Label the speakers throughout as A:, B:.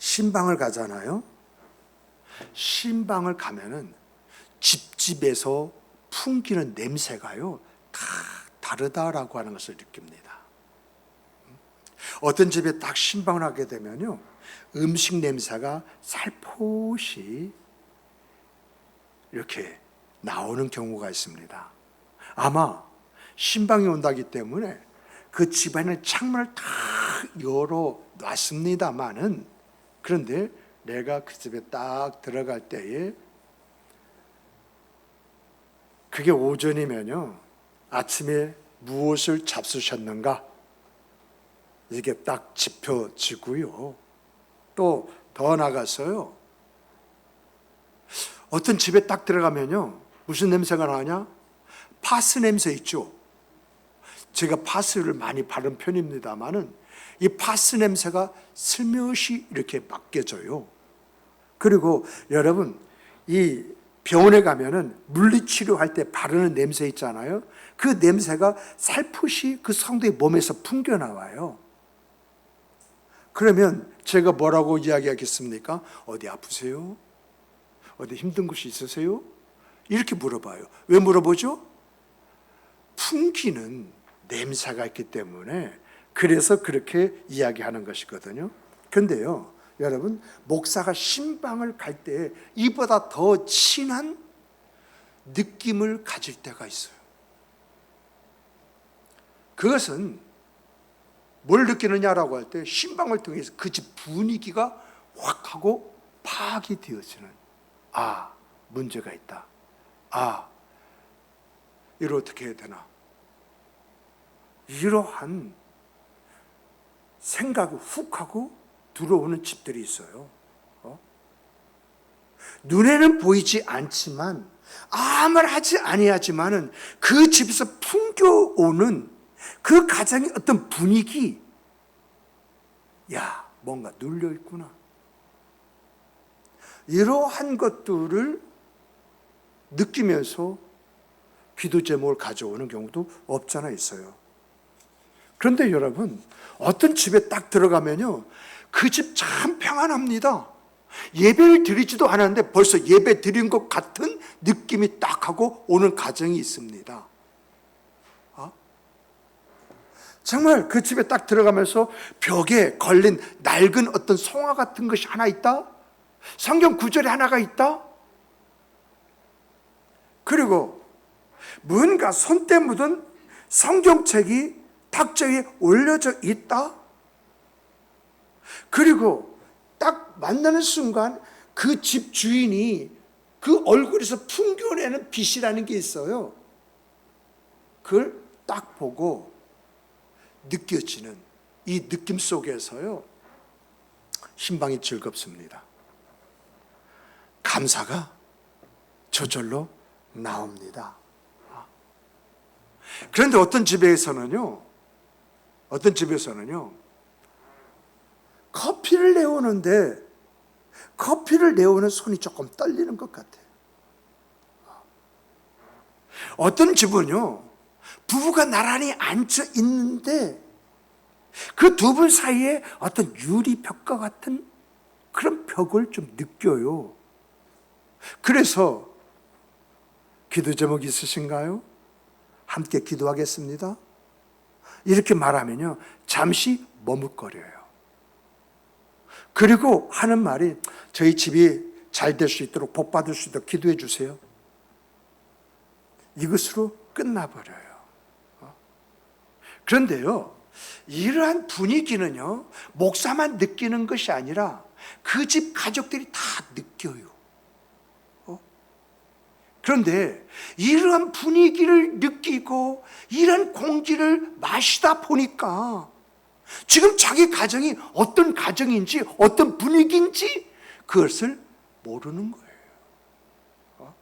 A: 신방을 가잖아요. 신방을 가면은 집집에서 풍기는 냄새가요 다 다르다라고 하는 것을 느낍니다. 어떤 집에 딱 신방을 하게 되면요 음식 냄새가 살포시 이렇게 나오는 경우가 있습니다. 아마 신방이 온다기 때문에 그 집안의 창문을 다 열어 놨습니다만은, 그런데 내가 그 집에 딱 들어갈 때에 그게 오전이면요 아침에 무엇을 잡수셨는가 이게 딱 짚어지고요. 또 더 나가서요 어떤 집에 딱 들어가면요 무슨 냄새가 나냐? 파스 냄새 있죠. 제가 파스를 많이 바른 편입니다만은 이 파스 냄새가 슬며시 이렇게 맡겨져요. 그리고 여러분 이 병원에 가면은 물리치료할 때 바르는 냄새 있잖아요. 그 냄새가 살포시 그 성도의 몸에서 풍겨 나와요. 그러면 제가 뭐라고 이야기하겠습니까? 어디 아프세요? 어디 힘든 곳이 있으세요? 이렇게 물어봐요. 왜 물어보죠? 풍기는 냄새가 있기 때문에 그래서 그렇게 이야기하는 것이거든요. 그런데요 여러분 목사가 신방을 갈 때 이보다 더 진한 느낌을 가질 때가 있어요. 그것은 뭘 느끼느냐라고 할 때 신방을 통해서 그 집 분위기가 확 하고 파악이 되어지는, 아 문제가 있다, 아 이걸 어떻게 해야 되나, 이러한 생각이 훅 하고 들어오는 집들이 있어요. 눈에는 보이지 않지만 아무 말 하지 아니하지만은 그 집에서 풍겨오는 그 가정의 어떤 분위기, 야 뭔가 눌려 있구나, 이러한 것들을 느끼면서 기도 제목을 가져오는 경우도 없잖아 있어요. 그런데 여러분 어떤 집에 딱 들어가면요 그 집 참 평안합니다. 예배를 드리지도 않았는데 벌써 예배 드린 것 같은 느낌이 딱 하고 오는 가정이 있습니다. 정말 그 집에 딱 들어가면서 벽에 걸린 낡은 어떤 송화 같은 것이 하나 있다, 성경 구절이 하나가 있다, 그리고 뭔가 손때 묻은 성경책이 탁자 위에 올려져 있다, 그리고 딱 만나는 순간 그 집 주인이 그 얼굴에서 풍겨내는 빛이라는 게 있어요. 그걸 딱 보고 느껴지는 이 느낌 속에서요 신방이 즐겁습니다. 감사가 저절로 나옵니다. 그런데 어떤 집에서는요 커피를 내오는데 커피를 내오는 손이 조금 떨리는 것 같아요. 어떤 집은요 부부가 나란히 앉아 있는데 그 두 분 사이에 어떤 유리벽과 같은 그런 벽을 좀 느껴요. 그래서 기도 제목 있으신가요? 함께 기도하겠습니다. 이렇게 말하면요 잠시 머뭇거려요. 그리고 하는 말이 저희 집이 잘 될 수 있도록 복 받을 수 있도록 기도해 주세요. 이것으로 끝나버려요. 그런데요 이러한 분위기는요 목사만 느끼는 것이 아니라 그 집 가족들이 다 느껴요. 그런데 이러한 분위기를 느끼고 이런 공기를 마시다 보니까 지금 자기 가정이 어떤 가정인지 어떤 분위기인지 그것을 모르는 거예요.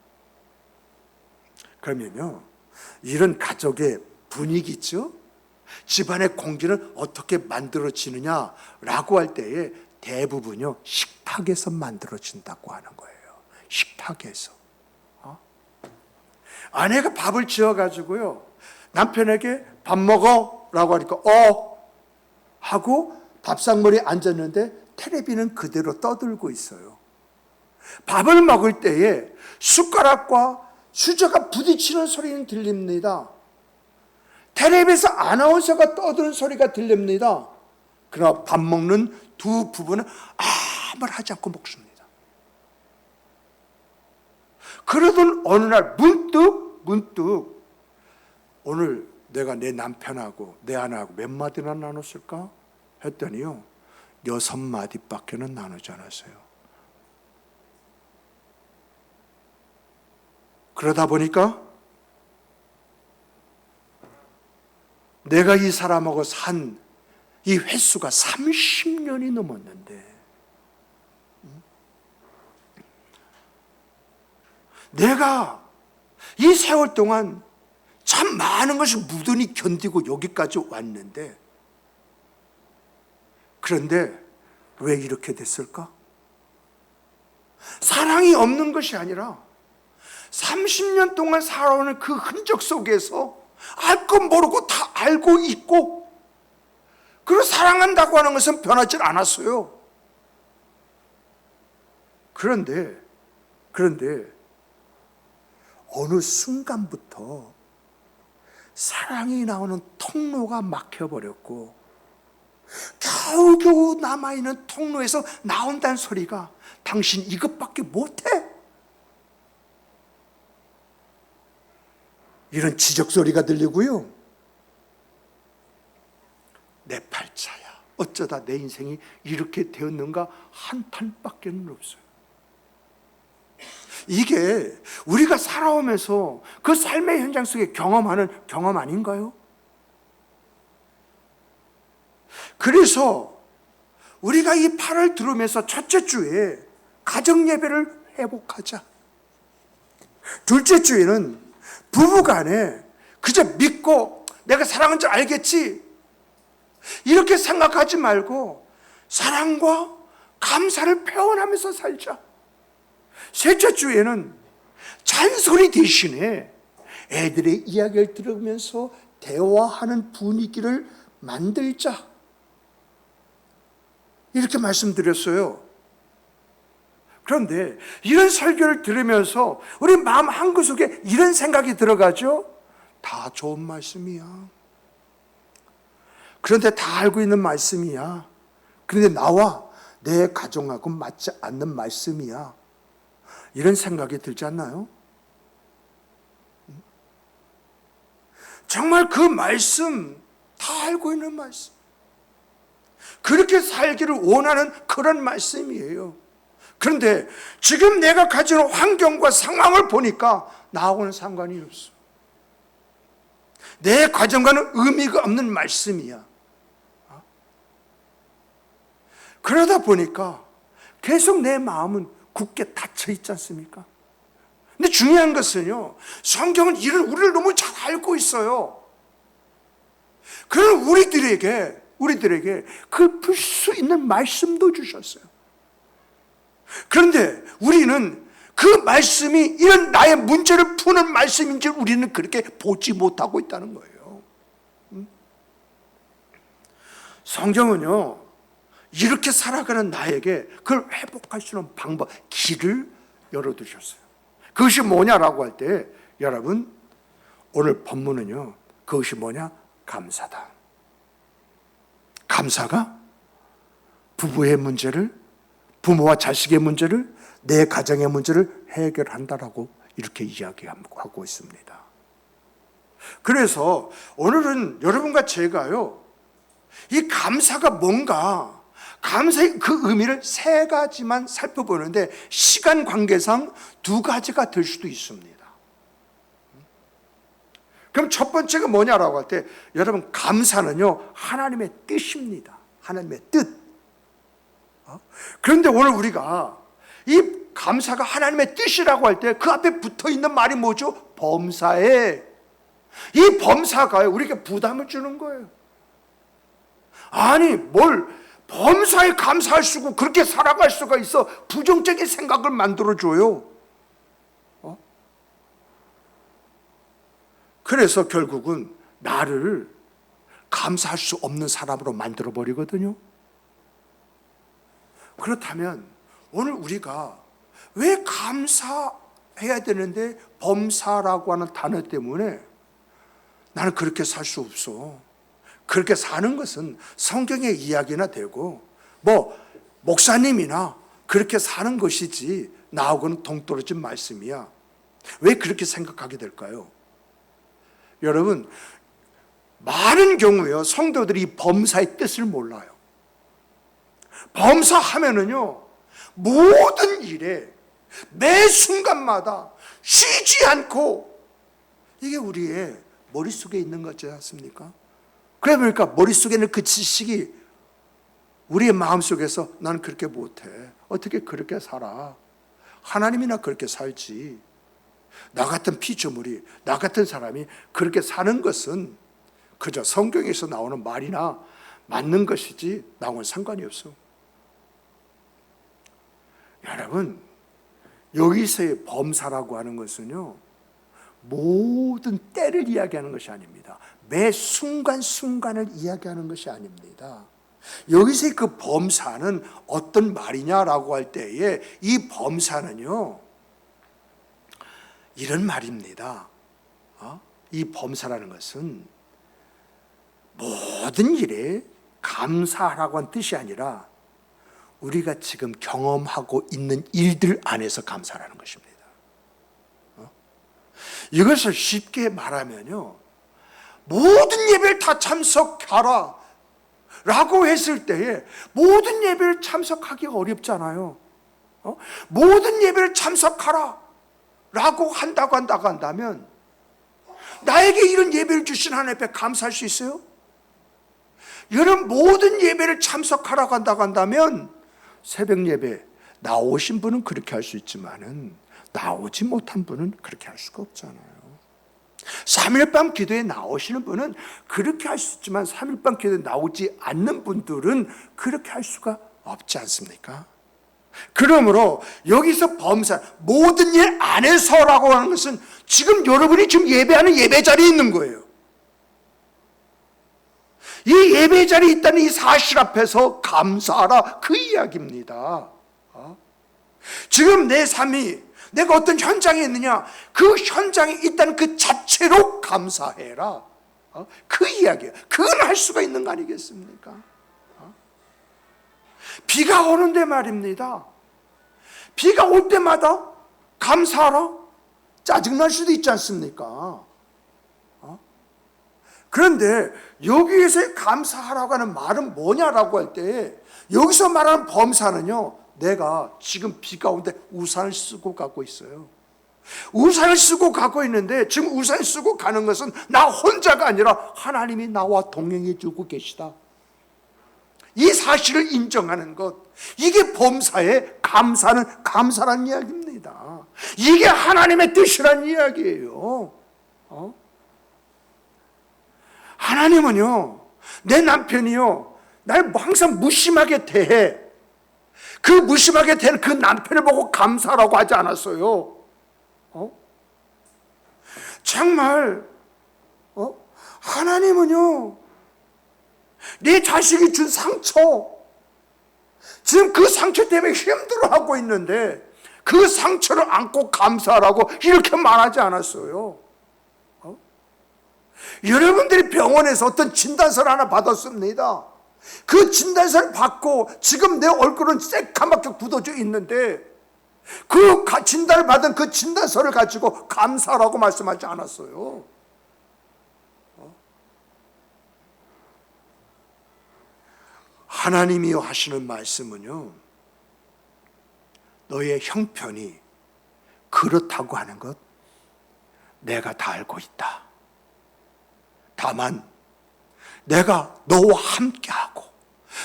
A: 그러면요 이런 가족의 분위기죠, 집안의 공기는 어떻게 만들어지느냐라고 할 때에 대부분요 식탁에서 만들어진다고 하는 거예요. 식탁에서 아내가 밥을 지어가지고요 남편에게 밥 먹어 라고 하니까 하고 밥상머리에 앉았는데 텔레비는 그대로 떠들고 있어요. 밥을 먹을 때에 숟가락과 수저가 부딪히는 소리는 들립니다. 텔레비에서 아나운서가 떠드는 소리가 들립니다. 그러나 밥 먹는 두 부부는 아무 말 하지 않고 먹습니다. 그러던 어느 날 문득 오늘 내가 내 남편하고 내 아내하고 몇 마디나 나눴을까 했더니요, 6마디밖에는 나누지 않았어요. 그러다 보니까 내가 이 사람하고 산 이 횟수가 30년이 넘었는데, 내가 이 세월 동안 참 많은 것을 무던히 견디고 여기까지 왔는데, 그런데 왜 이렇게 됐을까? 사랑이 없는 것이 아니라 30년 동안 살아오는 그 흔적 속에서 알 것 모르고 다 알고 있고, 그리고 사랑한다고 하는 것은 변하지 않았어요. 그런데 어느 순간부터 사랑이 나오는 통로가 막혀버렸고, 겨우겨우 남아있는 통로에서 나온다는 소리가 당신 이것밖에 못해? 이런 지적소리가 들리고요. 내 팔자야, 어쩌다 내 인생이 이렇게 되었는가 한탄밖에 없어요. 이게 우리가 살아오면서 그 삶의 현장 속에 경험하는 경험 아닌가요? 그래서 우리가 이 8월 들으면서 첫째 주에 가정 예배를 회복하자. 둘째 주에는 부부간에 그저 믿고 내가 사랑한 줄 알겠지, 이렇게 생각하지 말고 사랑과 감사를 표현하면서 살자. 셋째 주에는 잔소리 대신에 애들의 이야기를 들으면서 대화하는 분위기를 만들자. 이렇게 말씀드렸어요. 그런데 이런 설교를 들으면서 우리 마음 한구석에 이런 생각이 들어가죠. 다 좋은 말씀이야. 그런데 다 알고 있는 말씀이야. 그런데 나와 내 가정하고 맞지 않는 말씀이야. 이런 생각이 들지 않나요? 정말 그 말씀, 다 알고 있는 말씀, 그렇게 살기를 원하는 그런 말씀이에요. 그런데 지금 내가 가지는 환경과 상황을 보니까 나하고는 상관이 없어. 내 가정과는 의미가 없는 말씀이야. 그러다 보니까 계속 내 마음은 굳게 닫혀 있지 않습니까? 근데 중요한 것은요, 성경은 우리를 너무 잘 알고 있어요. 그런 우리들에게 그 풀 수 있는 말씀도 주셨어요. 그런데 우리는 그 말씀이 이런 나의 문제를 푸는 말씀인지 우리는 그렇게 보지 못하고 있다는 거예요. 성경은요, 이렇게 살아가는 나에게 그걸 회복할 수 있는 방법, 길을 열어두셨어요. 그것이 뭐냐라고 할 때, 여러분, 오늘 본문은요, 그것이 뭐냐? 감사다. 감사가 부부의 문제를, 부모와 자식의 문제를, 내 가정의 문제를 해결한다라고 이렇게 이야기하고 있습니다. 그래서 오늘은 여러분과 제가요, 이 감사가 뭔가, 감사의 그 의미를 3가지만 살펴보는데 시간 관계상 2가지가 될 수도 있습니다. 그럼 첫 번째가 뭐냐라고 할 때, 여러분, 감사는요, 하나님의 뜻입니다. 하나님의 뜻. 그런데 오늘 우리가 이 감사가 하나님의 뜻이라고 할 때 그 앞에 붙어 있는 말이 뭐죠? 범사에. 이 범사가 우리에게 부담을 주는 거예요. 아니, 뭘 범사에 감사할 수고 그렇게 살아갈 수가 있어? 부정적인 생각을 만들어줘요. 그래서 결국은 나를 감사할 수 없는 사람으로 만들어버리거든요. 그렇다면 오늘 우리가 왜 감사해야 되는데 범사라고 하는 단어 때문에 나는 그렇게 살 수 없어. 그렇게 사는 것은 성경의 이야기나 되고 목사님이나 그렇게 사는 것이지 나하고는 동떨어진 말씀이야. 왜 그렇게 생각하게 될까요? 여러분, 많은 경우에요, 성도들이 이 범사의 뜻을 몰라요. 범사하면은요, 모든 일에 매 순간마다 쉬지 않고, 이게 우리의 머릿속에 있는 거지 않습니까? 그러니까 머릿속에는 그 지식이 우리의 마음속에서 나는 그렇게 못해. 어떻게 그렇게 살아? 하나님이나 그렇게 살지. 나 같은 피조물이, 나 같은 사람이 그렇게 사는 것은 그저 성경에서 나오는 말이나 맞는 것이지 나하고는 상관이 없어. 여러분, 여기서의 범사라고 하는 것은요, 모든 때를 이야기하는 것이 아닙니다. 매 순간순간을 이야기하는 것이 아닙니다. 여기서의 그 범사는 어떤 말이냐라고 할 때에 이 범사는요, 이런 말입니다. 이 범사라는 것은 모든 일에 감사하라고 한 뜻이 아니라 우리가 지금 경험하고 있는 일들 안에서 감사라는 것입니다. 이것을 쉽게 말하면요, 모든 예배를 다 참석하라 라고 했을 때에 모든 예배를 참석하기가 어렵잖아요. 모든 예배를 참석하라 라고 한다면 나에게 이런 예배를 주신 하나님 앞에 감사할 수 있어요? 여러분, 모든 예배를 참석하라고 한다면 새벽 예배 나오신 분은 그렇게 할 수 있지만은 나오지 못한 분은 그렇게 할 수가 없잖아요. 3일 밤 기도에 나오시는 분은 그렇게 할 수 있지만 3일 밤 기도에 나오지 않는 분들은 그렇게 할 수가 없지 않습니까? 그러므로 여기서 범사, 모든 일 안에서라고 하는 것은 지금 여러분이 지금 예배하는 예배 자리에 있는 거예요. 이 예배 자리에 있다는 이 사실 앞에서 감사하라, 그 이야기입니다. 지금 내 삶이 내가 어떤 현장에 있느냐, 그 현장에 있다는 그 자체로 감사해라, 그 이야기예요. 그걸 할 수가 있는 거 아니겠습니까? 비가 오는데 말입니다, 비가 올 때마다 감사하라, 짜증날 수도 있지 않습니까? 그런데 여기에서 감사하라고 하는 말은 뭐냐라고 할 때, 여기서 말하는 범사는요, 내가 지금 비가 오는데 우산을 쓰고 가고 있어요. 우산을 쓰고 가고 있는데 지금 우산을 쓰고 가는 것은 나 혼자가 아니라 하나님이 나와 동행해 주고 계시다, 이 사실을 인정하는 것, 이게 범사의 감사란 이야기입니다. 이게 하나님의 뜻이란 이야기예요. 하나님은요, 내 남편이요, 날 항상 무심하게 대해. 그 무심하게 된 그 남편을 보고 감사라고 하지 않았어요. 정말 하나님은요, 내 자식이 준 상처, 지금 그 상처 때문에 힘들어하고 있는데 그 상처를 안고 감사하라고 이렇게 말하지 않았어요. 여러분들이 병원에서 어떤 진단서를 하나 받았습니다. 그 진단서를 받고 지금 내 얼굴은 새까맣게 굳어져 있는데 그 진단을 받은 그 진단서를 가지고 감사라고 말씀하지 않았어요. 하나님이요 하시는 말씀은요, 너의 형편이 그렇다고 하는 것 내가 다 알고 있다. 다만 내가 너와 함께하고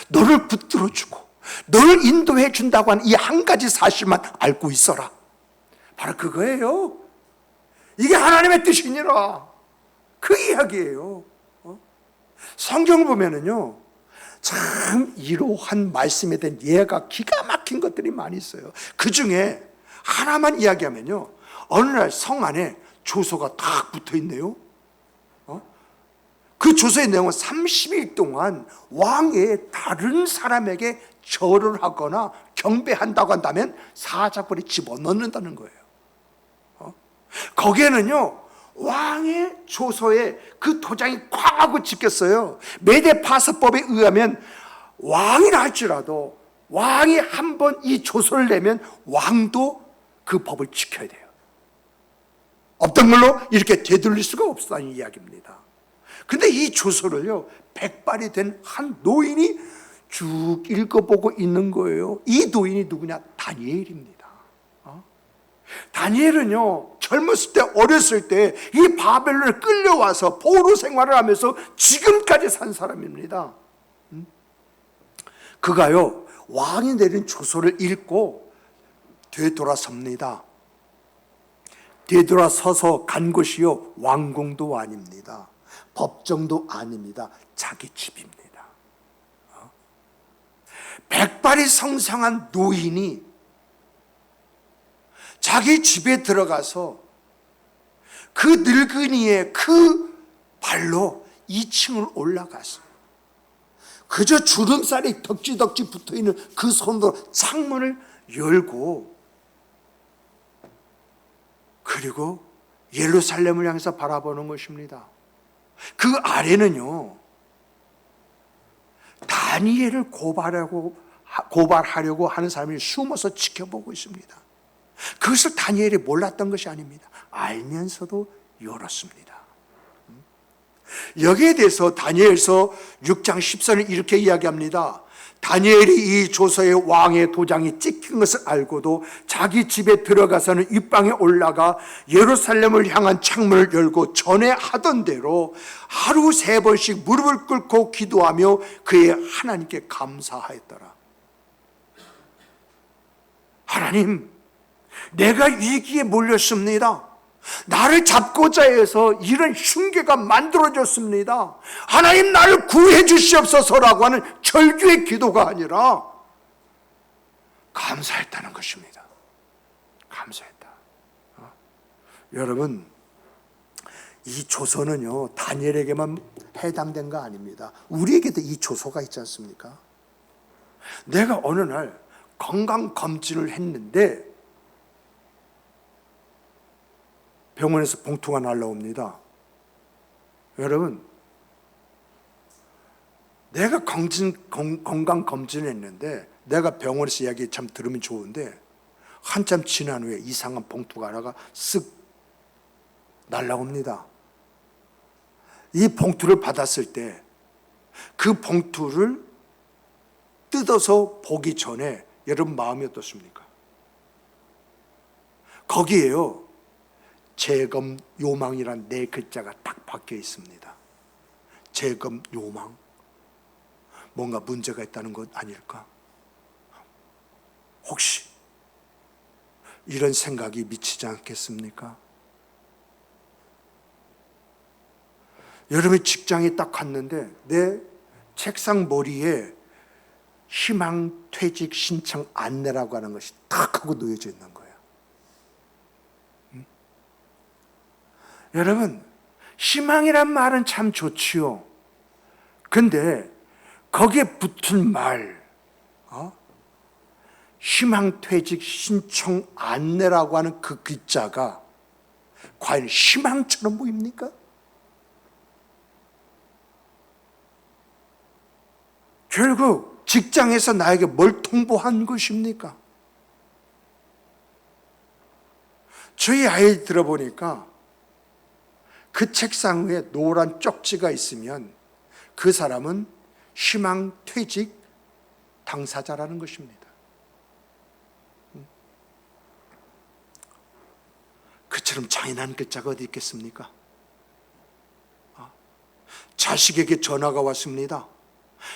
A: 너를 붙들어주고 너를 인도해 준다고 하는 이 한 가지 사실만 알고 있어라. 바로 그거예요. 이게 하나님의 뜻이니라, 그 이야기예요. 성경을 보면은요, 참 이러한 말씀에 대한 예가 기가 막힌 것들이 많이 있어요. 그 중에 하나만 이야기하면요, 어느 날 성 안에 조서가 딱 붙어 있네요. 그 조서의 내용은 30일 동안 왕의 다른 사람에게 절을 하거나 경배한다고 한다면 사자벌에 집어넣는다는 거예요. 거기에는요 왕의 조서에 그 도장이 쾅 하고 찍혔어요. 메대 파서법에 의하면 왕이라 할지라도 왕이 한 번 이 조서를 내면 왕도 그 법을 지켜야 돼요. 없던 걸로 이렇게 되돌릴 수가 없다는 이야기입니다. 근데 이 조서를요 백발이 된 한 노인이 쭉 읽어보고 있는 거예요. 이 노인이 누구냐? 다니엘입니다. 다니엘은요 젊었을 때, 어렸을 때 이 바벨론에 끌려와서 포로 생활을 하면서 지금까지 산 사람입니다. 그가요 왕이 내린 조서를 읽고 되돌아섭니다. 되돌아서서 간 곳이요 왕궁도 아닙니다. 법정도 아닙니다. 자기 집입니다. 백발이 성성한 노인이 자기 집에 들어가서 그 늙은이의 그 발로 2층을 올라가서 그저 주름살이 덕지덕지 붙어있는 그 손으로 창문을 열고, 그리고 예루살렘을 향해서 바라보는 것입니다. 그 아래는요 다니엘을 고발하려고 하는 사람이 숨어서 지켜보고 있습니다. 그것을 다니엘이 몰랐던 것이 아닙니다. 알면서도 열었습니다. 여기에 대해서 다니엘서 6장 10절은 이렇게 이야기합니다. 다니엘이 이 조서에 왕의 도장이 찍힌 것을 알고도 자기 집에 들어가서는 윗방에 올라가 예루살렘을 향한 창문을 열고 전에 하던 대로 하루 3번씩 무릎을 꿇고 기도하며 그의 하나님께 감사하였더라. 하나님, 내가 위기에 몰렸습니다. 나를 잡고자 해서 이런 흉계가 만들어졌습니다. 하나님, 나를 구해 주시옵소서라고 하는 절규의 기도가 아니라 감사했다는 것입니다. 감사했다. 여러분, 이 조서는요 다니엘에게만 해당된 거 아닙니다. 우리에게도 이 조서가 있지 않습니까? 내가 어느 날 건강검진을 했는데 병원에서 봉투가 날라옵니다. 여러분, 내가 건강검진을 했는데, 내가 병원에서 이야기 참 들으면 좋은데 한참 지난 후에 이상한 봉투가 하나가 쓱 날라옵니다. 이 봉투를 받았을 때 그 봉투를 뜯어서 보기 전에 여러분 마음이 어떻습니까? 거기에요 재검 요망이란 4글자가 딱 박혀 있습니다. 재검 요망, 뭔가 문제가 있다는 것 아닐까? 혹시 이런 생각이 미치지 않겠습니까? 여러분, 직장에 딱 갔는데 내 책상 머리에 희망 퇴직 신청 안내라고 하는 것이 탁 하고 놓여져 있는 거예요. 여러분, 희망이란 말은 참 좋지요. 근데 거기에 붙은 말, 희망퇴직 신청 안내라고 하는 그 글자가 과연 희망처럼 보입니까? 결국 직장에서 나에게 뭘 통보한 것입니까? 저희 아이 들어보니까 그 책상 위에 노란 쪽지가 있으면 그 사람은 희망퇴직 당사자라는 것입니다. 그처럼 잔인한 글자가 어디 있겠습니까? 자식에게 전화가 왔습니다.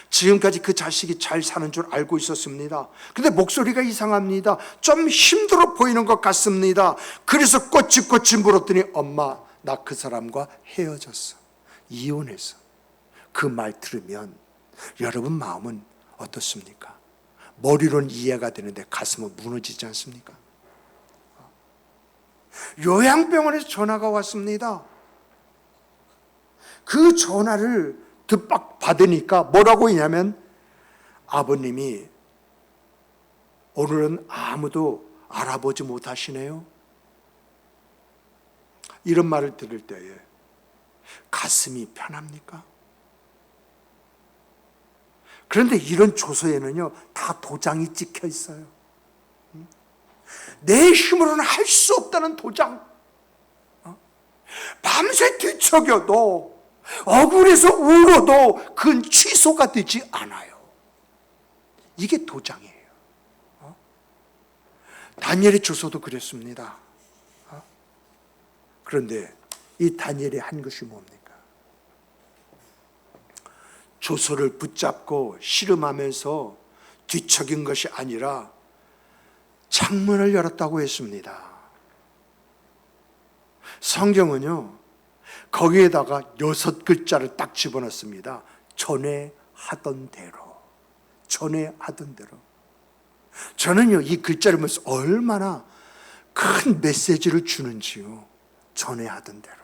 A: 지금까지 그 자식이 잘 사는 줄 알고 있었습니다. 근데 목소리가 이상합니다. 좀 힘들어 보이는 것 같습니다. 그래서 꼬치꼬치 물었더니 엄마, 나 그 사람과 헤어졌어. 이혼했어. 그 말 들으면 여러분 마음은 어떻습니까? 머리로는 이해가 되는데 가슴은 무너지지 않습니까? 요양병원에서 전화가 왔습니다. 그 전화를 받으니까 뭐라고 했냐면 아버님이 오늘은 아무도 알아보지 못하시네요. 이런 말을 들을 때에 가슴이 편합니까? 그런데 이런 조서에는요, 다 도장이 찍혀 있어요. 내 힘으로는 할 수 없다는 도장. 밤새 뒤척여도, 억울해서 울어도 그건 취소가 되지 않아요. 이게 도장이에요. 다니엘의 조서도 그랬습니다. 그런데 이 다니엘이 한 것이 뭡니까? 조서를 붙잡고 씨름하면서 뒤척인 것이 아니라 창문을 열었다고 했습니다. 성경은요, 거기에다가 6글자를 딱 집어넣습니다. 전에 하던 대로. 전에 하던 대로. 저는요, 이 글자를 보면서 얼마나 큰 메시지를 주는지요. 전에 하던 대로.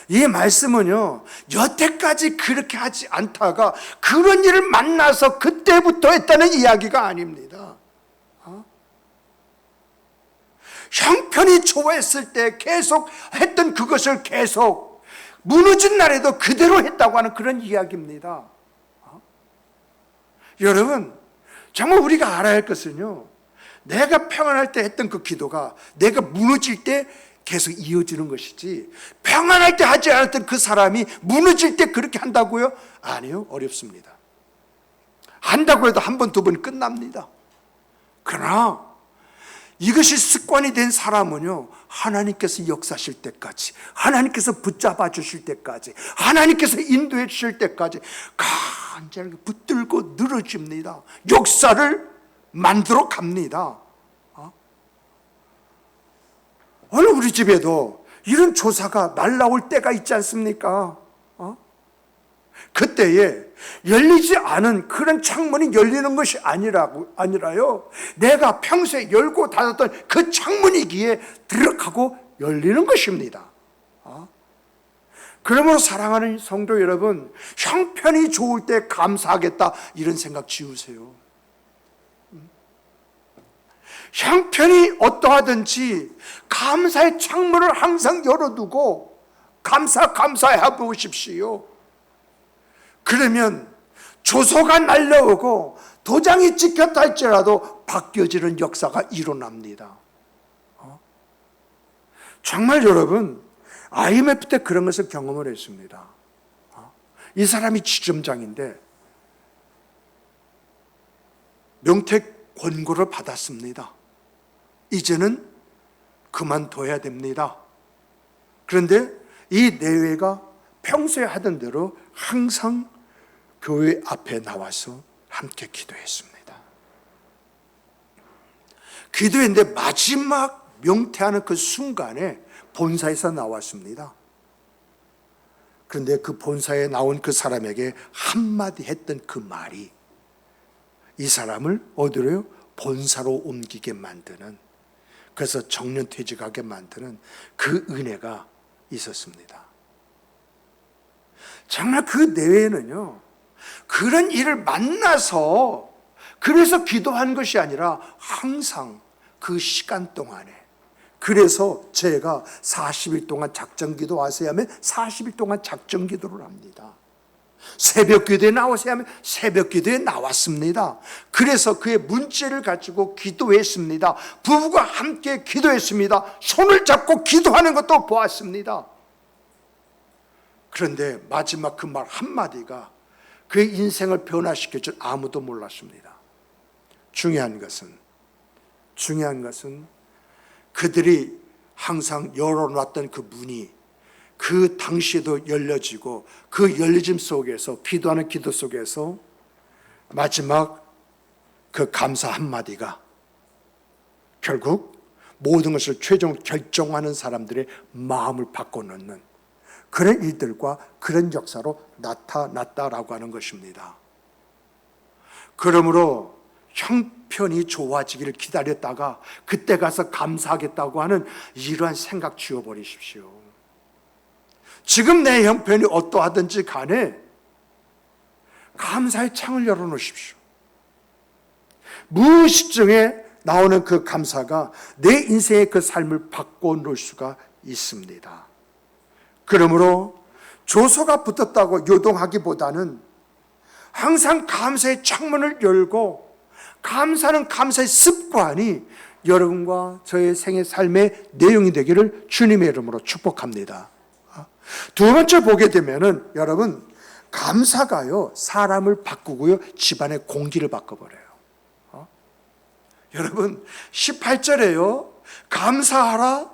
A: 이 말씀은요, 여태까지 그렇게 하지 않다가 그런 일을 만나서 그때부터 했다는 이야기가 아닙니다. 형편이 좋았을 때 계속 했던 그것을 계속 무너진 날에도 그대로 했다고 하는 그런 이야기입니다. 여러분, 정말 우리가 알아야 할 것은요, 내가 평안할 때 했던 그 기도가 내가 무너질 때 계속 이어지는 것이지, 평안할 때 하지 않았던 그 사람이 무너질 때 그렇게 한다고요? 아니요, 어렵습니다. 한다고 해도 한 번, 두 번 끝납니다. 그러나 이것이 습관이 된 사람은요, 하나님께서 역사하실 때까지, 하나님께서 붙잡아 주실 때까지, 하나님께서 인도해 주실 때까지 간절하게 붙들고 늘어집니다. 역사를 만들어 갑니다. 어느 우리 집에도 이런 조사가 날라올 때가 있지 않습니까? 그때에 열리지 않은 그런 창문이 열리는 것이 아니라요, 내가 평소에 열고 닫았던 그 창문이기에 들어가고 열리는 것입니다. 그러므로 사랑하는 성도 여러분, 형편이 좋을 때 감사하겠다, 이런 생각 지우세요. 형편이 어떠하든지 감사의 창문을 항상 열어두고 감사해 보십시오. 그러면 조소가 날려오고 도장이 찍혔다 할지라도 바뀌어지는 역사가 일어납니다. 정말 여러분, IMF 때 그런 것을 경험을 했습니다. 이 사람이 지점장인데 명퇴 권고를 받았습니다. 이제는 그만둬야 됩니다. 그런데 이 내외가 평소에 하던 대로 항상 교회 앞에 나와서 함께 기도했습니다. 기도했는데 마지막 명퇴하는 그 순간에 본사에서 나왔습니다. 그런데 그 본사에 나온 그 사람에게 한마디 했던 그 말이 이 사람을 어디로요? 본사로 옮기게 만드는, 그래서 정년퇴직하게 만드는 그 은혜가 있었습니다. 정말 그 내외에는요, 그런 일을 만나서 그래서 기도한 것이 아니라 항상 그 시간 동안에, 그래서 제가 40일 동안 작정 기도하세요 하면 40일 동안 작정 기도를 합니다. 새벽 기도에 나오세요 하면 새벽 기도에 나왔습니다. 그래서 그의 문제를 가지고 기도했습니다. 부부가 함께 기도했습니다. 손을 잡고 기도하는 것도 보았습니다. 그런데 마지막 그 말 한마디가 그의 인생을 변화시킬 줄 아무도 몰랐습니다. 중요한 것은 그들이 항상 열어놨던 그 문이 그 당시에도 열려지고, 그 열리짐 속에서, 기도하는 기도 속에서 마지막 그 감사 한마디가 결국 모든 것을 최종 결정하는 사람들의 마음을 바꿔놓는 그런 일들과 그런 역사로 나타났다라고 하는 것입니다. 그러므로 형편이 좋아지기를 기다렸다가 그때 가서 감사하겠다고 하는 이러한 생각 지워버리십시오. 지금 내 형편이 어떠하든지 간에 감사의 창을 열어놓으십시오. 무의식중에 나오는 그 감사가 내 인생의 그 삶을 바꿔놓을 수가 있습니다. 그러므로 조소가 붙었다고 요동하기보다는 항상 감사의 창문을 열고 감사는 감사의 습관이 여러분과 저의 생애 삶의 내용이 되기를 주님의 이름으로 축복합니다. 두 번째 보게 되면은 여러분, 감사가요 사람을 바꾸고요 집안의 공기를 바꿔버려요. 여러분 18절에요 감사하라,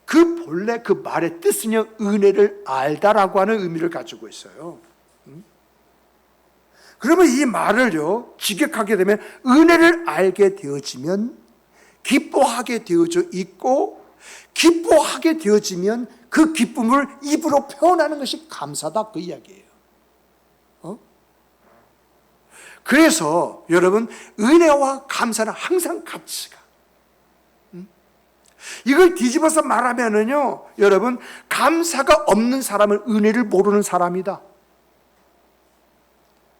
A: 그 본래 그 말의 뜻은요 은혜를 알다라고 하는 의미를 가지고 있어요. 그러면 이 말을요 직역하게 되면 은혜를 알게 되어지면 기뻐하게 되어져 있고, 기뻐하게 되어지면 그 기쁨을 입으로 표현하는 것이 감사다, 그 이야기예요. 그래서 여러분 은혜와 감사는 항상 같이 가. 이걸 뒤집어서 말하면은요 여러분, 감사가 없는 사람은 은혜를 모르는 사람이다,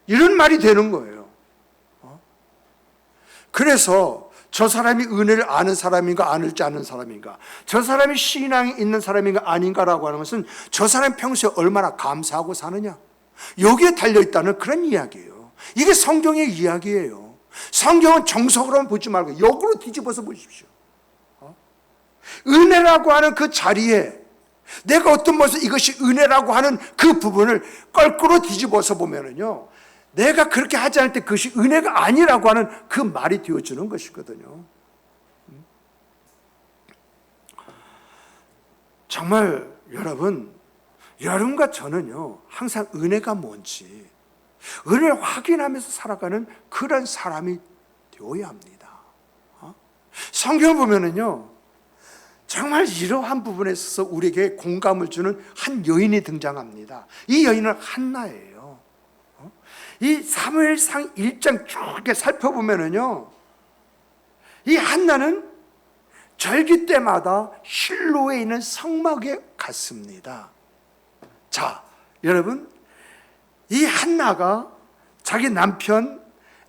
A: 이런 말이 되는 거예요. 그래서 저 사람이 은혜를 아는 사람인가 아는지 않는 사람인가, 저 사람이 신앙이 있는 사람인가 아닌가라고 하는 것은 저 사람이 평소에 얼마나 감사하고 사느냐, 여기에 달려있다는 그런 이야기예요. 이게 성경의 이야기예요. 성경은 정석으로만 보지 말고 역으로 뒤집어서 보십시오. 은혜라고 하는 그 자리에 내가 어떤 모습, 이것이 은혜라고 하는 그 부분을 거꾸로 뒤집어서 보면은요 내가 그렇게 하지 않을 때 그것이 은혜가 아니라고 하는 그 말이 되어주는 것이거든요. 정말 여러분과 저는요 항상 은혜가 뭔지 은혜를 확인하면서 살아가는 그런 사람이 되어야 합니다. 성경을 보면은요 정말 이러한 부분에 있어서 우리에게 공감을 주는 한 여인이 등장합니다. 이 여인은 한나예요. 이 사무엘상 1장 쭉 이렇게 살펴보면은요 이 한나는 절기 때마다 실로에 있는 성막에 갔습니다. 자, 여러분, 이 한나가 자기 남편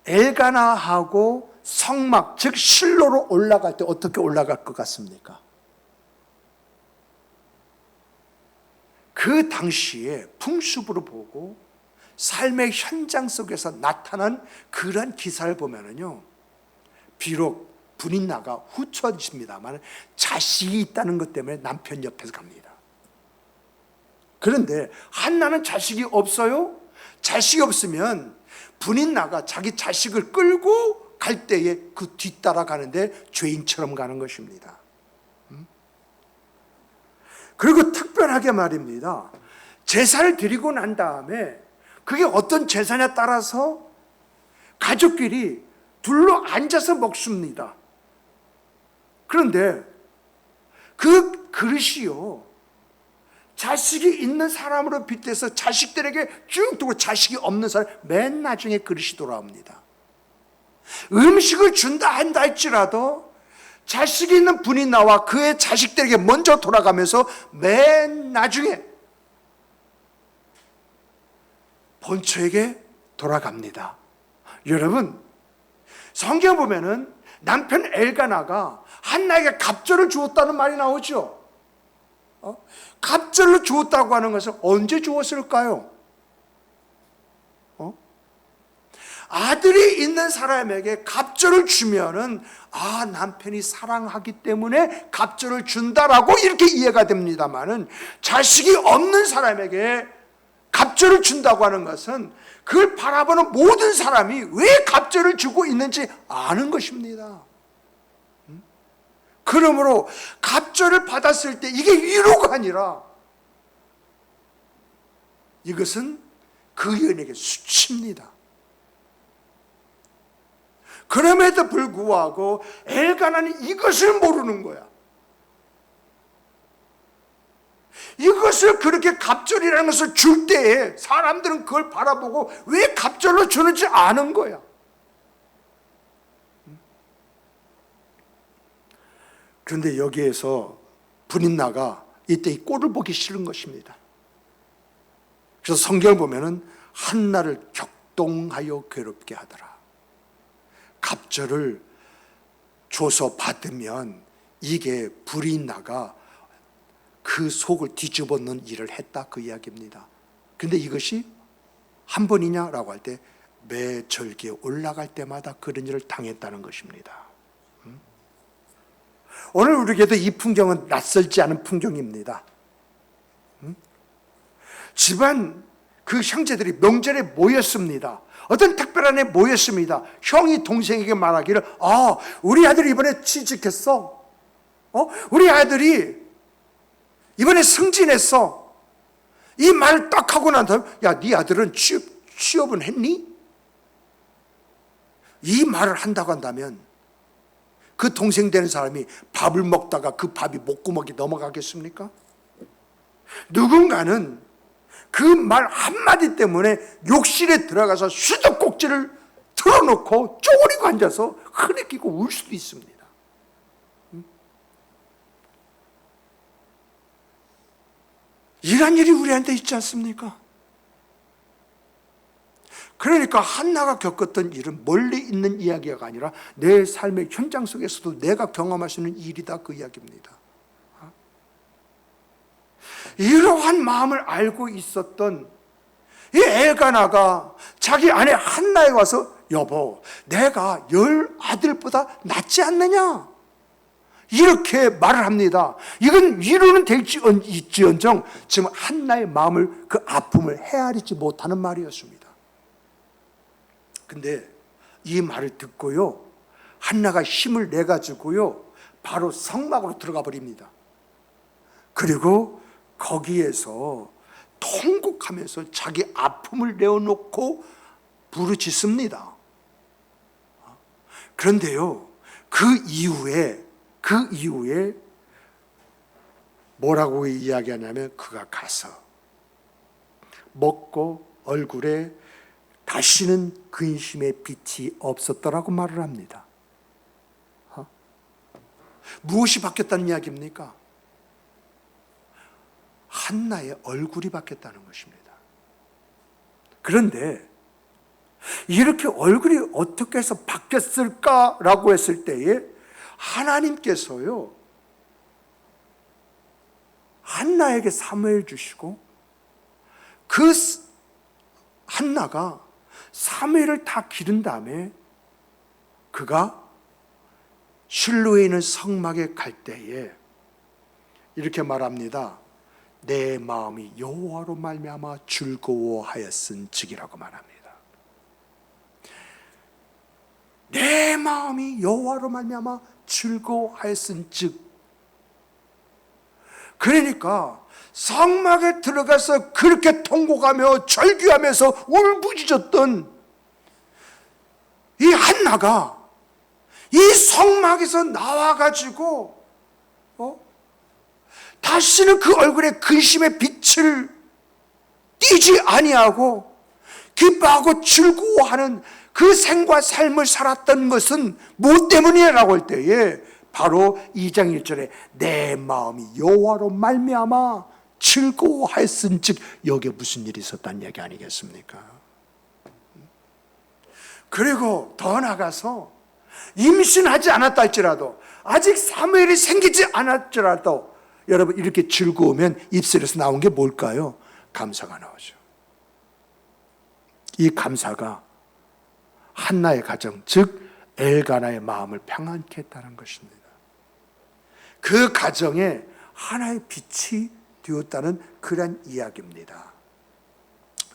A: 엘가나하고 성막, 즉 실로로 올라갈 때 어떻게 올라갈 것 같습니까? 그 당시에 풍습으로 보고 삶의 현장 속에서 나타난 그런 기사를 보면은요 비록 분인나가 후처이십니다만 자식이 있다는 것 때문에 남편 옆에서 갑니다. 그런데 한나는 자식이 없어요. 자식이 없으면 분인나가 자기 자식을 끌고 갈 때에 그 뒤따라 가는데 죄인처럼 가는 것입니다. 그리고 특별하게 말입니다, 제사를 드리고 난 다음에 그게 어떤 제사냐에 따라서 가족끼리 둘러 앉아서 먹습니다. 그런데 그 그릇이요 자식이 있는 사람으로 빗대서 자식들에게 쭉 두고 자식이 없는 사람 맨 나중에 그릇이 돌아옵니다. 음식을 준다 한다 할지라도 자식이 있는 분이 나와 그의 자식들에게 먼저 돌아가면서 맨 나중에 본처에게 돌아갑니다. 여러분, 성경 보면은 남편 엘가나가 한나에게 갑절을 주었다는 말이 나오죠. 갑절을 주었다고 하는 것은 언제 주었을까요? 아들이 있는 사람에게 갑절을 주면은 남편이 사랑하기 때문에 갑절을 준다라고 이렇게 이해가 됩니다만은, 자식이 없는 사람에게 갑절을 준다고 하는 것은 그걸 바라보는 모든 사람이 왜 갑절을 주고 있는지 아는 것입니다. 그러므로 갑절을 받았을 때 이게 위로가 아니라 이것은 그 여인에게 수치입니다. 그럼에도 불구하고 엘가나는 이것을 모르는 거야. 이것을 그렇게 갑절이라는 것을 줄 때에 사람들은 그걸 바라보고 왜 갑절로 주는지 아는 거야. 그런데 여기에서 분인나가 이때 이 꼴을 보기 싫은 것입니다. 그래서 성경을 보면은 한나를 격동하여 괴롭게 하더라. 갑절을 줘서 받으면 이게 불이 나가 그 속을 뒤집어 놓는 일을 했다, 그 이야기입니다. 근데 이것이 한 번이냐라고 할 때 매 절기에 올라갈 때마다 그런 일을 당했다는 것입니다. 오늘 우리에게도 이 풍경은 낯설지 않은 풍경입니다. 집안 그 형제들이 명절에 모였습니다. 어떤 특별한 애 모였습니다. 형이 동생에게 말하기를, 우리 아들이 이번에 취직했어. 우리 아들이 이번에 승진했어. 이 말 딱 하고 난 다음에, 야, 네 아들은 취업은 했니? 이 말을 한다고 한다면 그 동생 되는 사람이 밥을 먹다가 그 밥이 목구멍에 넘어가겠습니까? 누군가는 그 말 한마디 때문에 욕실에 들어가서 수도꼭지를 틀어놓고 쪼그리고 앉아서 흐느끼고 울 수도 있습니다. 이런 일이 우리한테 있지 않습니까? 그러니까 한나가 겪었던 일은 멀리 있는 이야기가 아니라 내 삶의 현장 속에서도 내가 경험할 수 있는 일이다, 그 이야기입니다. 이러한 마음을 알고 있었던 이 엘가나가 자기 아내 한나에 와서, 여보, 내가 10 아들보다 낫지 않느냐? 이렇게 말을 합니다. 이건 위로는 될지언정 지금 한나의 마음을, 그 아픔을 헤아리지 못하는 말이었습니다. 근데 이 말을 듣고요, 한나가 힘을 내가지고요 바로 성막으로 들어가 버립니다. 그리고 거기에서 통곡하면서 자기 아픔을 내어놓고 부르짖습니다. 그런데요, 그 이후에 뭐라고 이야기하냐면, 그가 가서 먹고 얼굴에 다시는 근심의 빛이 없었더라고 말을 합니다. 무엇이 바뀌었다는 이야기입니까? 한나의 얼굴이 바뀌었다는 것입니다. 그런데 이렇게 얼굴이 어떻게 해서 바뀌었을까라고 했을 때에 하나님께서요, 한나에게 사무엘 주시고 그 한나가 사무엘을 다 기른 다음에 그가 실로에 있는 성막에 갈 때에 이렇게 말합니다. 내 마음이 여호와로 말미암아 즐거워하였은즉이라고 말합니다. 내 마음이 여호와로 말미암아 즐거워하였은즉. 그러니까 성막에 들어가서 그렇게 통곡하며 절규하면서 울부짖었던 이 한나가 이 성막에서 나와가지고 다시는 그 얼굴에 근심의 빛을 띠지 아니하고 기뻐하고 즐거워하는 그 생과 삶을 살았던 것은 무엇 때문이라고 할 때에 바로 2장 1절에 내 마음이 여호와로 말미암아 즐거워하였은즉, 여기에 무슨 일이 있었다는 얘기 아니겠습니까? 그리고 더 나가서 임신하지 않았다 할지라도, 아직 사무엘이 생기지 않았더라도 여러분, 이렇게 즐거우면 입술에서 나온 게 뭘까요? 감사가 나오죠. 이 감사가 한나의 가정, 즉 엘가나의 마음을 평안케 했다는 것입니다. 그 가정에 하나의 빛이 되었다는 그런 이야기입니다.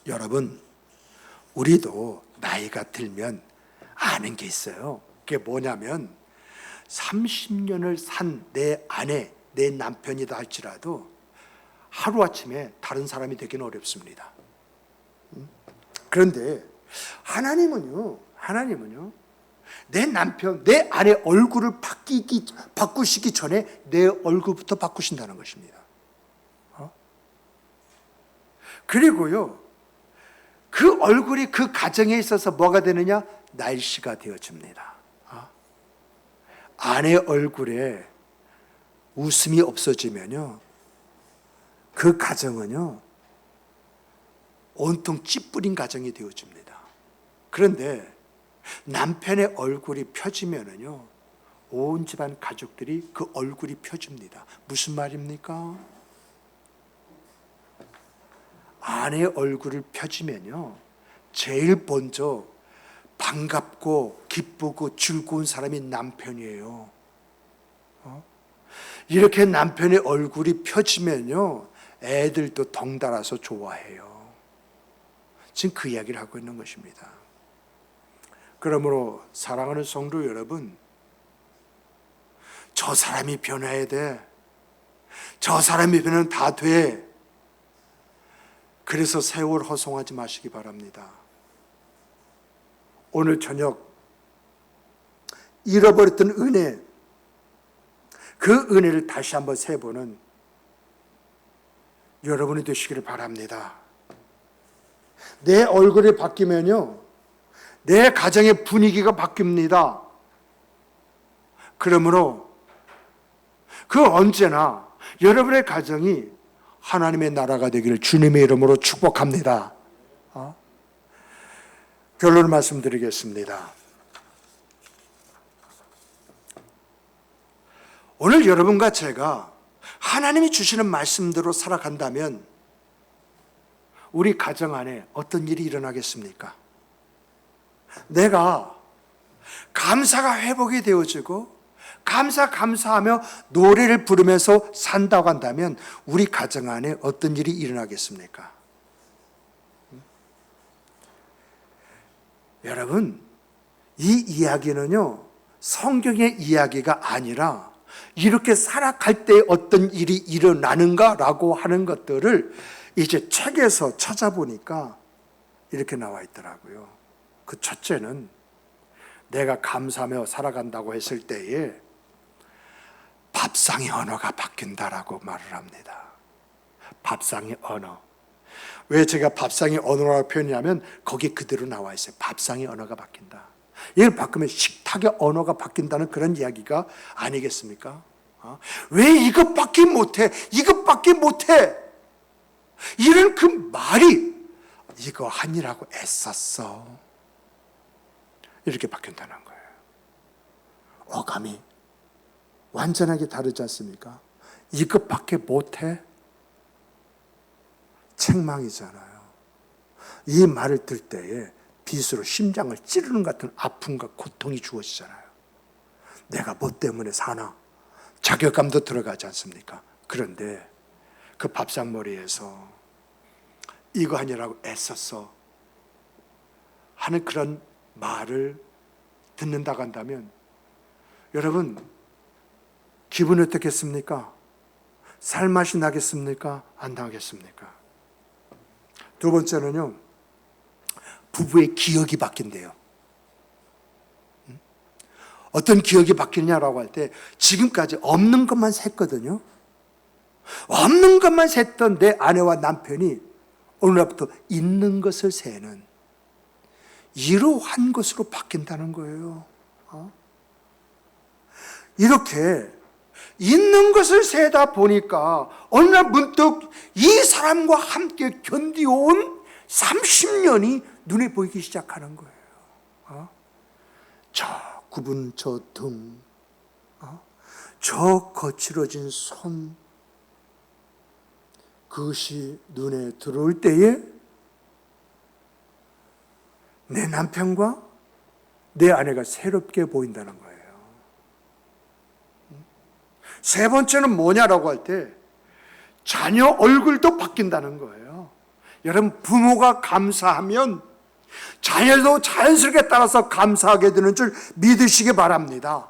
A: 여러분, 우리도 나이가 들면 아는 게 있어요. 그게 뭐냐면 30년을 산 내 아내, 내 남편이다 할지라도 하루아침에 다른 사람이 되기는 어렵습니다. 그런데 하나님은요, 내 남편, 내 아내 얼굴을 바꾸시기 전에 내 얼굴부터 바꾸신다는 것입니다. 그리고요, 그 얼굴이 그 가정에 있어서 뭐가 되느냐? 날씨가 되어집니다. 아내 얼굴에 웃음이 없어지면요, 그 가정은요 온통 찌뿌린 가정이 되어집니다. 그런데 남편의 얼굴이 펴지면은요, 온 집안 가족들이 그 얼굴이 펴집니다. 무슨 말입니까? 아내의 얼굴을 펴지면요, 제일 먼저 반갑고 기쁘고 즐거운 사람이 남편이에요. 이렇게 남편의 얼굴이 펴지면요, 애들도 덩달아서 좋아해요. 지금 그 이야기를 하고 있는 것입니다. 그러므로 사랑하는 성도 여러분, 저 사람이 변해야 돼. 저 사람이 변하면 다 돼. 그래서 세월 허송하지 마시기 바랍니다. 오늘 저녁 잃어버렸던 은혜, 그 은혜를 다시 한번 세보는 여러분이 되시기를 바랍니다. 내 얼굴이 바뀌면요, 내 가정의 분위기가 바뀝니다. 그러므로 그 언제나 여러분의 가정이 하나님의 나라가 되기를 주님의 이름으로 축복합니다. 결론을 말씀드리겠습니다. 오늘 여러분과 제가 하나님이 주시는 말씀대로 살아간다면 우리 가정 안에 어떤 일이 일어나겠습니까? 내가 감사가 회복이 되어지고 감사하며 노래를 부르면서 산다고 한다면 우리 가정 안에 어떤 일이 일어나겠습니까? 여러분, 이 이야기는요, 성경의 이야기가 아니라 이렇게 살아갈 때 어떤 일이 일어나는가라고 하는 것들을 이제 책에서 찾아보니까 이렇게 나와 있더라고요. 그 첫째는 내가 감사하며 살아간다고 했을 때에 밥상의 언어가 바뀐다라고 말을 합니다. 밥상의 언어. 왜 제가 밥상의 언어라고 표현하냐면 거기 그대로 나와 있어요. 밥상의 언어가 바뀐다. 이걸 바꾸면 식탁의 언어가 바뀐다는 그런 이야기가 아니겠습니까? 왜 이것밖에 못해? 이것밖에 못해? 이런 그 말이 이거 하느라고 애썼어. 이렇게 바뀐다는 거예요. 어감이 완전하게 다르지 않습니까? 이것밖에 못해? 책망이잖아요. 이 말을 들 때에 빗으로 심장을 찌르는 같은 아픔과 고통이 주어지잖아요. 내가 뭐 때문에 사나? 자괴감도 들어가지 않습니까? 그런데 그 밥상머리에서 이거 하느라고 애썼어 하는 그런 말을 듣는다고 한다면 여러분 기분이 어떻겠습니까? 살맛이 나겠습니까? 안 나겠습니까? 두 번째는요, 부부의 기억이 바뀐대요. 어떤 기억이 바뀌냐라고 할 때 지금까지 없는 것만 샜거든요. 없는 것만 샜던 내 아내와 남편이 오늘부터 있는 것을 세는 이러한 것으로 바뀐다는 거예요. 이렇게 있는 것을 세다 보니까 어느 날 문득 이 사람과 함께 견디온 30년이 눈에 보이기 시작하는 거예요. 저 굽은 저 등, 저 거칠어진 손, 그것이 눈에 들어올 때에 내 남편과 내 아내가 새롭게 보인다는 거예요. 세 번째는 뭐냐라고 할 때 자녀 얼굴도 바뀐다는 거예요. 여러분, 부모가 감사하면 자녀도 자연스럽게 따라서 감사하게 되는 줄 믿으시기 바랍니다.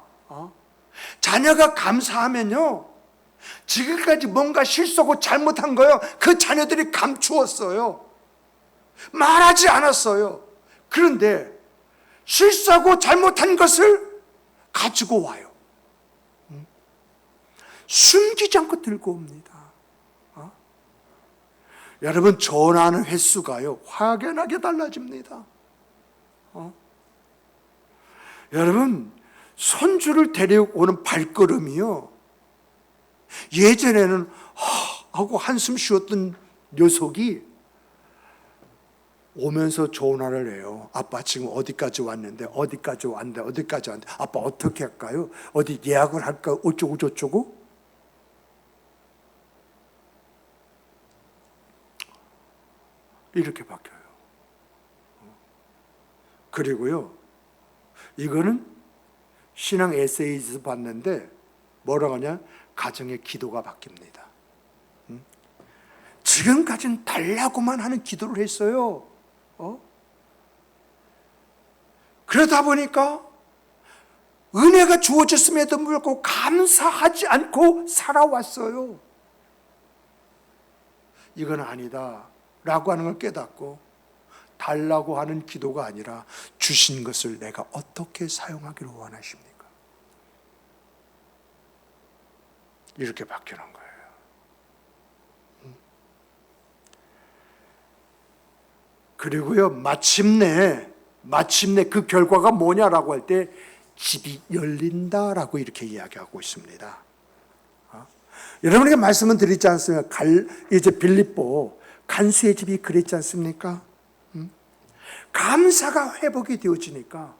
A: 자녀가 감사하면요, 지금까지 뭔가 실수하고 잘못한 거요, 그 자녀들이 감추었어요. 말하지 않았어요. 그런데 실수하고 잘못한 것을 가지고 와요. 숨기지 않고 들고 옵니다. 여러분, 전화하는 횟수가요 확연하게 달라집니다. 여러분, 손주를 데려오는 발걸음이요, 예전에는 하고 한숨 쉬었던 녀석이 오면서 전화를 해요. 아빠 지금 어디까지 왔는데 어디까지 왔는데 어디까지 왔는데 아빠 어떻게 할까요? 어디 예약을 할까요? 어쩌고 저쩌고. 이렇게 바뀌어요. 그리고요, 이거는 신앙 에세이에서 봤는데 뭐라고 하냐? 가정의 기도가 바뀝니다. 지금까지는 달라고만 하는 기도를 했어요. 그러다 보니까 은혜가 주어졌음에도 불구하고 감사하지 않고 살아왔어요. 이건 아니다 라고 하는 걸 깨닫고, 달라고 하는 기도가 아니라 주신 것을 내가 어떻게 사용하기를 원하십니까? 이렇게 바뀌는 거예요. 그리고요, 마침내 그 결과가 뭐냐라고 할 때 집이 열린다라고 이렇게 이야기하고 있습니다. 여러분에게 말씀은 드리지 않습니까? 이제 빌립보 간수의 집이 그랬지 않습니까? 감사가 회복이 되어지니까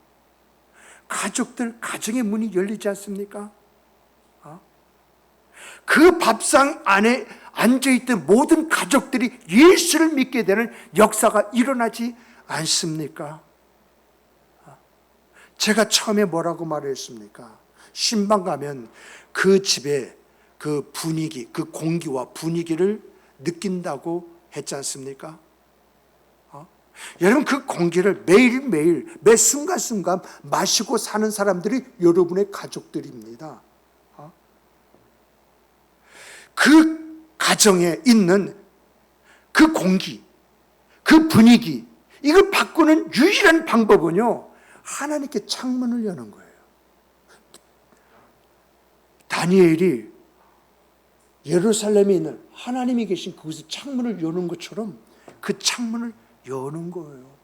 A: 가정의 문이 열리지 않습니까? 그 밥상 안에 앉아있던 모든 가족들이 예수를 믿게 되는 역사가 일어나지 않습니까? 제가 처음에 뭐라고 말했습니까? 신방 가면 그 집에 그 분위기, 그 공기와 분위기를 느낀다고 했지 않습니까? 여러분, 그 공기를 매일매일 매 순간순간 마시고 사는 사람들이 여러분의 가족들입니다. 그 가정에 있는 그 공기, 그 분위기, 이걸 바꾸는 유일한 방법은요, 하나님께 창문을 여는 거예요. 다니엘이 예루살렘에 있는 하나님이 계신 그곳에 창문을 여는 것처럼 그 창문을 여는 거예요.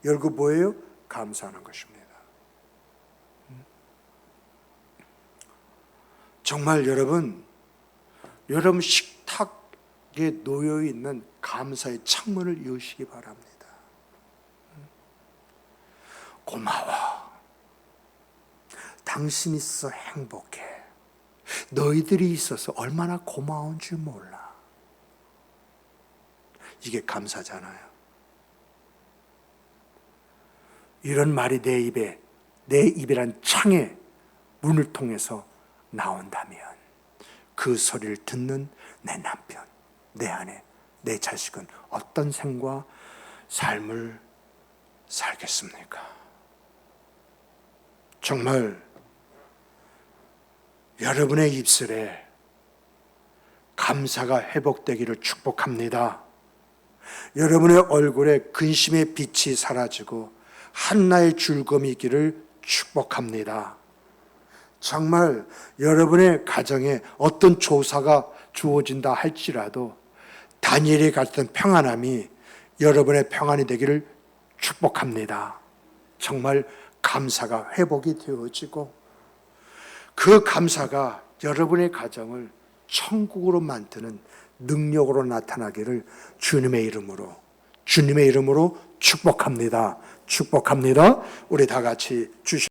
A: 열고 뭐예요? 감사하는 것입니다. 정말 여러분 식탁에 놓여 있는 감사의 창문을 여시기 바랍니다. 고마워. 당신이 있어서 행복해. 너희들이 있어서 얼마나 고마운 줄 몰라. 이게 감사잖아요. 이런 말이 내 입이란 창의 문을 통해서 나온다면 그 소리를 듣는 내 남편, 내 아내, 내 자식은 어떤 생과 삶을 살겠습니까? 정말 여러분의 입술에 감사가 회복되기를 축복합니다. 여러분의 얼굴에 근심의 빛이 사라지고 한나의 즐거움이 있기를 축복합니다. 정말 여러분의 가정에 어떤 조사가 주어진다 할지라도 다니엘이 갔던 평안함이 여러분의 평안이 되기를 축복합니다. 정말 감사가 회복이 되어지고 그 감사가 여러분의 가정을 천국으로 만드는 능력으로 나타나기를 주님의 이름으로 축복합니다. 축복합니다. 우리 다 같이 주시